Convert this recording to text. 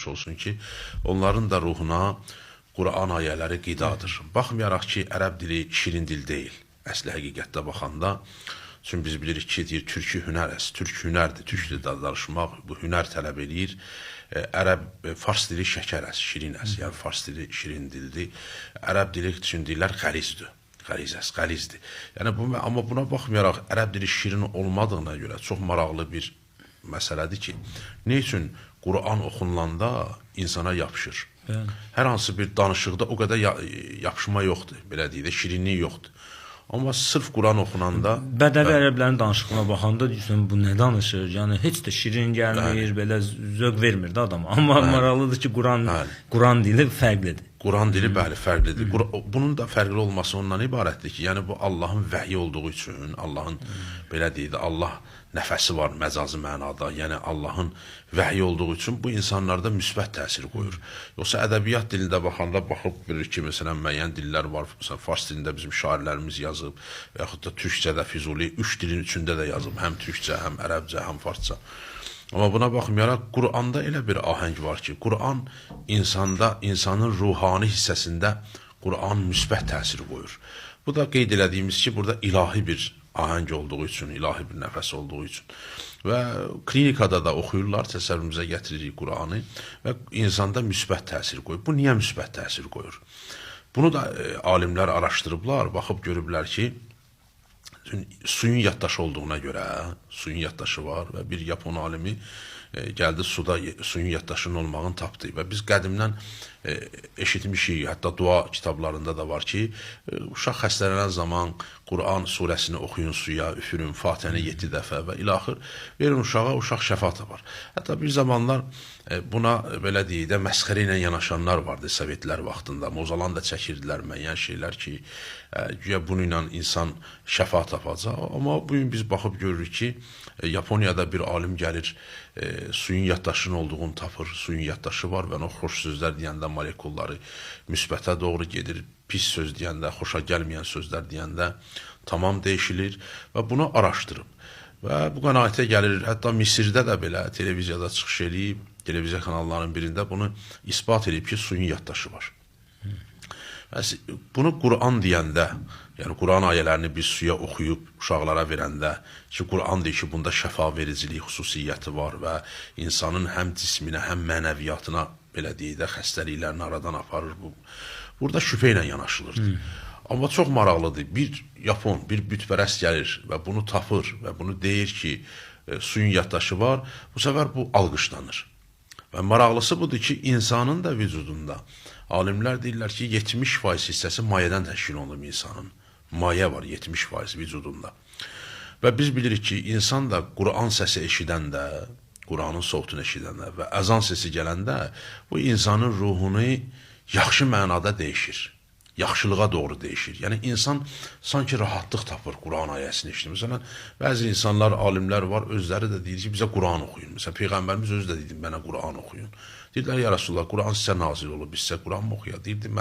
olsun ki, onların da ruhuna Quran ayələri qidadır. Baxmayaraq ki, ərəb dili şirin dil deyil. Əsli həqiqətdə baxanda, çünki biz bilirik ki, deyir, türkü hünər, türk hünərdir, türk dildə danışmaq bu hünər tələb edir. Fars dili şəkər şirin yəni fars dili şirin dildir. Ərəb dili üçün dillər qərizdir. Qərizdir. Yəni, amma buna baxmayaraq, ərəb dili şirin olmadığına görə çox maraqlı bir məsələdir ki, ne üçün Quran oxunulanda insana yapışır? Hər hansı bir danışıqda o qədər yapışma yoxdur, belə deyək də, şirinlik yoxdur. Amma sırf Quran oxunanda... Bədəvi ərəblərin danışıqına baxanda deyirsən, bu nə danışır? Yəni, heç də şirin gəlmir, belə zövq vermir də adama. Amma maraqlıdır ki, Quran dili fərqlidir. Quran dili, bəli, fərqlidir. Bunun da fərqli olması ondan ibarətdir ki, yəni bu Allahın vəhyi olduğu üçün, Allahın, belə deyək də, Allah nəfəsi var məcazi mənada, yəni Allahın vəhyi olduğu üçün bu insanlarda müsbət təsir qoyur. Yoxsa ədəbiyyat dilində baxanda baxıb bilir ki, məsələn, müəyyən dillər var, məsələn, fars dilində bizim şairlərimiz yazıb, və yaxud da türkçədə Füzuli, 3 dilin üçündə də yazıb, həm türkçə, həm ərəbcə, həm farsça. Amma buna baxmayaraq, Quranda elə bir ahəng var ki, Quran insanın ruhani hissəsində Quran müsbət təsir qoyur. Bu da qeyd elədiyimiz ki, burada ilahi bir ahəng olduğu üçün, ilahi bir nəfəs olduğu üçün. Və klinikada da oxuyurlar, təsəvvürümüzə gətiririk Quranı və insanda müsbət təsir qoyur. Bu niyə müsbət təsir qoyur? Bunu da alimlər araşdırıblar, baxıb görüblər ki, suyun yaddaşı olduğuna görə, suyun yaddaşı var və bir Yapon alimi gəldi suda suyun yaddaşının olmağını tapdı və biz qədimdən eşitmişik, hətta dua kitablarında da var ki, uşaq xəstələnən zaman Quran surəsini oxuyun suya, üfürün, Fatihəni 7 dəfə və ilaxır verin uşağa, uşaq şəfa tapar. Hətta bir zamanlar buna belə deyək də məsxərə ilə yanaşanlar vardı Sovetlər vaxtında. Mozalan da çəkirdilər müəyyən şeylər ki, güya bununla insan şəfa tapacaq. Amma bugün biz baxıb görürük ki, Yaponiyada bir alim gəlir, suyun yaddaşının olduğunu tapır, suyun yaddaşı var və o xoş sözlər deyəndə molekulları müsbətə doğru gedir, pis söz deyəndə, xoşa gəlməyən sözlər deyəndə tamam dəyişilir və bunu araşdırıb. Və bu qənaətə gəlir, hətta Misirdə də belə televiziyada çıxış edib, televiziya kanallarının birində bunu ispat edib ki, suyun yaddaşı var. Bunu Quran deyəndə, yəni Quran ayələrini biz suya oxuyub uşaqlara verəndə ki, Quran deyir ki, bunda şəfa vericilik xüsusiyyəti var və insanın həm cisminə, həm mənəviyyatına, belə deyək də, xəstəliklərini aradan aparır. Burada şübhə ilə yanaşılırdı. Amma çox maraqlıdır, bir Yapon, bir bütpərəst gəlir və bunu tapır və bunu deyir ki, suyun yaddaşı var, bu səfər bu alqışlanır. Və maraqlısı budur ki, insanın da vücudunda, alimlər deyirlər ki, 70% hissəsi mayədən təşkil olunub insanın. Mayə var 70% vücudunda. Və biz bilirik ki, insan da Quran səsi eşidəndə, Quranın sovtunu eşidəndə və əzan səsi gələndə bu insanın ruhunu yaxşı mənada dəyişir. Yaxşılığa doğru dəyişir. Yəni, insan sanki rahatlıq tapır Quran ayəsini eşidir. Məsələn, bəzi insanlar, alimlər var, özləri də deyir ki, bizə Quran oxuyun. Məsələn, Peyğəmbərimiz özü də deyir, mənə Quran oxuyun. Deyirlər, ya Rasulullah, Quran sizə nazil olub, biz sizə Quran mı oxuyaq? Deyirdim,